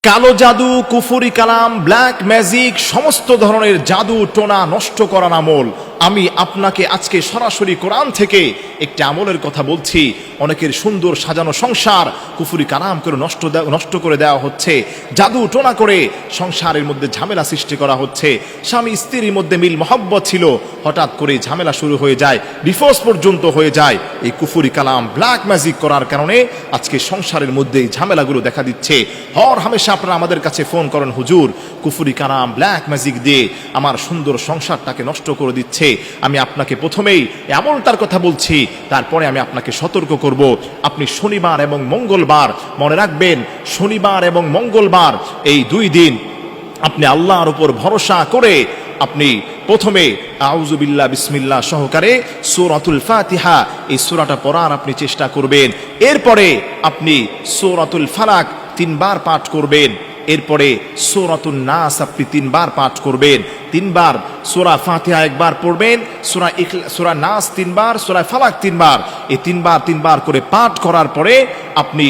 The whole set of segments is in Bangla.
কালো জাদু, কুফরি কালাম, ব্ল্যাক ম্যাজিক, সমস্ত ধরনের জাদু টোনা নষ্ট করার আমল। আমি আপনাকে আজকে সরাসরি কোরআন থেকে একটি আমলের কথা বলছি। অনেকের সুন্দর সাজানো সংসার কুফরি কালাম করে নষ্ট করে দেওয়া হচ্ছে, জাদু টোনা করে সংসারের মধ্যে ঝামেলা সৃষ্টি করা হচ্ছে। স্বামী স্ত্রীর মধ্যে মিল মহব্বত ছিল, হঠাৎ করে ঝামেলা শুরু হয়ে যায়, ডিভোর্স পর্যন্ত হয়ে যায়। এই কুফরি কালাম, ব্ল্যাক ম্যাজিক করার কারণে আজকে সংসারের মধ্যে এই ঝামেলাগুলো দেখা দিচ্ছে। হর হামেশা আপনারা আমাদের কাছে ফোন করেন, হুজুর কুফরি কালাম, ব্ল্যাক ম্যাজিক দিয়ে আমার সুন্দর সংসারটাকে নষ্ট করে দিচ্ছে। আমি আপনাকে প্রথমেই আমলটার কথা বলছি, তারপরে আমি আপনাকে সতর্ক করব। আপনি শনিবার এবং মঙ্গলবার, মনে রাখবেন শনিবার এবং মঙ্গলবার এই দুই দিন আপনি আল্লাহর উপর ভরসা করে আপনি প্রথমে আউযু বিল্লাহ বিসমিল্লাহ সহকারে সূরাতুল ফাতিহা এই সূরাটা পড়ার আপনি চেষ্টা করবেন। এরপরে আপনি সূরাতুল ফালাক 3 বার পাঠ করবেন। এরপরে সূরাতুন নাস আপনি 3 বার পাঠ করবেন। 3 বার সূরা ফাতিহা একবার পড়বেন, সূরা নাস 3 বার, সূরা ফালাক 3 বার। এই 3 বার করে পাঠ করার পরে আপনি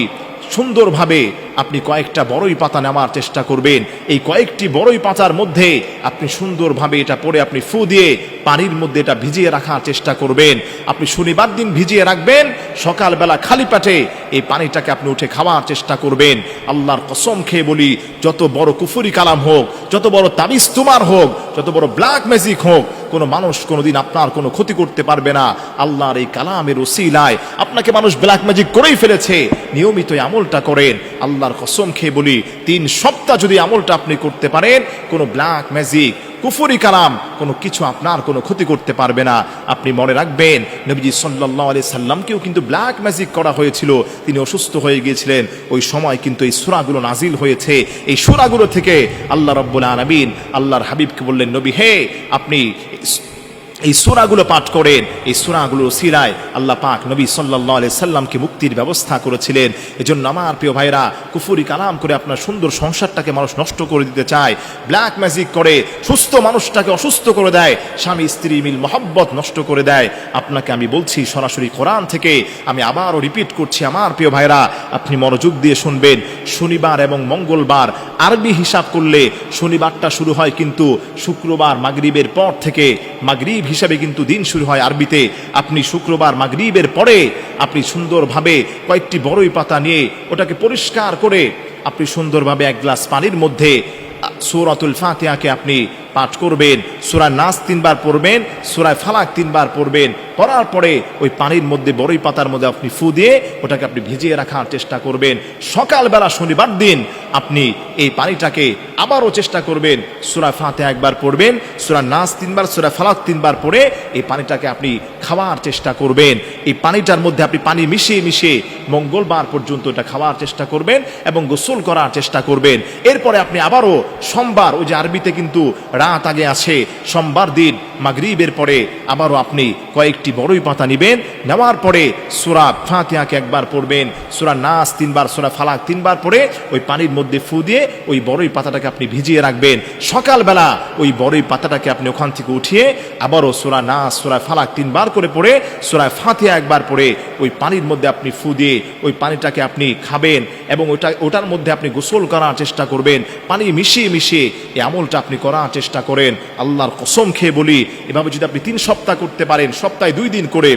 সুন্দরভাবে আপনি কয়েকটা বড়ই পাতা নেওয়ার চেষ্টা করবেন। এই কয়েকটি বড়ই পাতার মধ্যে আপনি সুন্দরভাবে এটা পরে আপনি ফু দিয়ে পানির মধ্যে এটা ভিজিয়ে রাখার চেষ্টা করবেন। আপনি শনিবার দিন ভিজিয়ে রাখবেন, সকালবেলা খালি পেটে এই পানিটাকে আপনি উঠে খাওয়ার চেষ্টা করবেন। আল্লাহর কসম খেয়ে বলি, যত বড় কুফরি কালাম হোক, যত বড় তাবিজ তুমার হোক, যত বড় ব্ল্যাক ম্যাজিক হোক, কোনো মানুষ কোনোদিন আপনার কোনো ক্ষতি করতে পারবে না। আল্লাহর এই কালামের ওসিলায় আপনাকে মানুষ ব্ল্যাক ম্যাজিক করেই ফেলেছে। নিয়মিত আমলটা করেন। আল্লাহর কসম খেয়ে বলি, 3 সপ্তাহ যদি আমলটা আপনি করতে পারেন, কোনো ব্ল্যাক ম্যাজিক, কুফরি কালাম কোনো কিছু আপনার কোনো ক্ষতি করতে পারবে না। আপনি মনে রাখবেন, নবীজি সাল্লাল্লাহু আলাইহি সাল্লামকেও কিন্তু ব্ল্যাক ম্যাজিক করা হয়েছিল। তিনি অসুস্থ হয়ে গিয়েছিলেন, ওই সময় কিন্তু এই সূরাগুলো নাজিল হয়েছে। এই সূরাগুলো থেকে আল্লাহ রাব্বুল আলামিন আল্লাহর হাবিবকে বললেন, নবী হে, আপনি এই সূরাগুলো পাঠ করেন। এই সূরাগুলোর ওসিলায় আল্লাহ পাক নবী সাল্লাল্লাহু আলাইহি সাল্লামকে মুক্তির ব্যবস্থা করেছিলেন। এজন্য আমার প্রিয় ভাইরা, কুফরি কালাম করে আপনার সুন্দর সংসারটাকে মানুষ নষ্ট করে দিতে চায়, ব্ল্যাক ম্যাজিক করে সুস্থ মানুষটাকে অসুস্থ করে দেয়, স্বামী স্ত্রী মিল মহব্বত নষ্ট করে দেয়। আপনাকে আমি বলছি সরাসরি কোরআন থেকে, আমি আবারও রিপিট করছি আমার প্রিয় ভাইরা, আপনি মনোযোগ দিয়ে শুনবেন। শনিবার এবং মঙ্গলবার আরবি হিসাব করলে শনিবারটা শুরু হয় কিন্তু শুক্রবার মাগরিবের পর থেকে, মাগরিব হিসাবে কিন্তু দিন শুরু হয় আরবিতে। আপনি শুক্রবার মাগরিবের পরে আপনি সুন্দরভাবে কয়েকটি বড়ই পাতা নিয়ে ওটাকে পরিষ্কার করে আপনি সুন্দরভাবে 1 গ্লাস পানির মধ্যে সূরাতুল ফাতিহাকে আপনি পাঠ করবেন। সূরা নাস 3 বার পড়বেন, সূরা ফালাক 3 বার পড়বেন। পড়ার পরে ওই পানির মধ্যে বড়ই পাতার মধ্যে আপনি ফু দিয়ে ওটাকে আপনি ভিজিয়ে রাখার চেষ্টা করবেন। সকালবেলা শনিবার দিন আপনি এই পানিটাকে আবারও চেষ্টা করবেন, সূরা ফাতিহা 1 বার পড়বেন, সূরা নাস 3 বার, সূরা ফালাক 3 বার পড়ে এই পানিটাকে আপনি খাওয়ার চেষ্টা করবেন। এই পানিটার মধ্যে আপনি পানি মিশিয়ে মিশিয়ে মঙ্গলবার পর্যন্ত এটা খাওয়ার চেষ্টা করবেন এবং গোসল করার চেষ্টা করবেন। এরপরে আপনি আবারও সোমবার, ওই যে আরবিতে কিন্তু রাত আগে আছে, সোমবার দিন মাগরিবের পরে আবারও আপনি কয়েকটি বড়ই পাতা নেবেন। নেওয়ার পরে সূরা ফাতিহাকে 1 বার পড়বেন, সূরা নাস 3 বার, সূরা ফালাক 3 বার পড়ে ওই পানির মধ্যে ফু দিয়ে ওই বড়ই পাতাটাকে আপনি ভিজিয়ে রাখবেন। সকালবেলা ওই বড়ই পাতাটাকে আপনি ওখান থেকে উঠিয়ে আবারও সূরা নাস, সূরা ফালাক 3 বার করে পড়ে, সূরা ফাতিহা 1 বার পড়ে ওই পানির মধ্যে আপনি ফু দিয়ে ওই পানিটাকে আপনি খাবেন এবং ওটার মধ্যে আপনি গোসল করার চেষ্টা করবেন। পানি মিশিয়ে মিশিয়ে এই আমলটা আপনি করার চেষ্টা করেন। আল্লাহর কসম খেয়ে বলি, এভাবে যদি আপনি 3 সপ্তাহ করতে পারেন, সপ্তাহে 2 দিন করে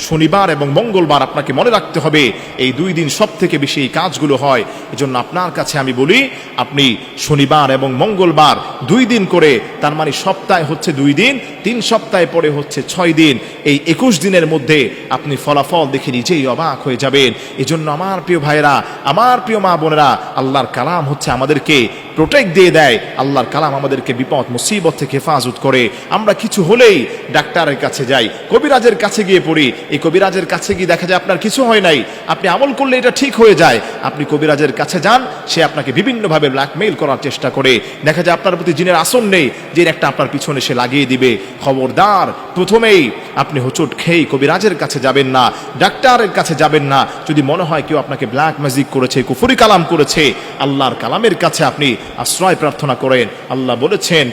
শনিবার এবং মঙ্গলবার, আপনাকে মনে রাখতে হবে এই 2 দিন সব থেকে বেশি এই কাজগুলো হয়। এজন্য আপনার কাছে আমি বলি, আপনি শনিবার এবং মঙ্গলবার 2 দিন করে, তার মানে সপ্তাহে হচ্ছে 2 দিন, 3 সপ্তাহে পরে হচ্ছে 6 দিন। এই 21 দিনের মধ্যে আপনি ফলাফল দেখে নিজেই অবাক হয়ে যাবেন। এজন্য আমার প্রিয় ভাইরা, আমার প্রিয় মা বোনেরা, আল্লাহর কালাম হচ্ছে আমাদেরকে প্রোটেক্ট দিয়ে দেয়। আল্লাহর কালাম আমাদেরকে বিপদ মুসিবত থেকে হেফাজত করে। আমরা কিছু হলেই ডাক্তারের কাছে যাই, কবিরাজের কাছে গিয়ে পড়ি। এই কবিরাজের কাছে গিয়ে দেখা যায় আপনার কিছু হয় নাই, আপনি আমল করলে এটা ঠিক হয়ে যায়। আপনি কবিরাজের কাছে যান, সে আপনাকে বিভিন্নভাবে ব্ল্যাকমেইল করার চেষ্টা করে। দেখা যায় আপনার প্রতি জিনের আসন নেই, জিন একটা আপনার পিছনে সে লাগিয়ে দিবে। খবরদার, প্রথমেই আপনি হোঁচট খেয়ে কবিরাজের কাছে যাবেন না, ডাক্তারের কাছে যাবেন না। যদি মনে হয় কেউ আপনাকে ব্ল্যাক ম্যাজিক করেছে, কুফরি কালাম করেছে, আল্লাহর কালামের কাছে আপনি আশ্রয় প্রার্থনা করেন। আল্লাহ বলেছেন,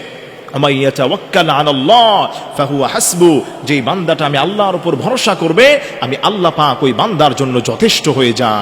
যেই বান্দাটা আমি আল্লাহর উপর ভরসা করবে, আমি আল্লাহ পাক ওই বান্দার জন্য যথেষ্ট হয়ে যায়।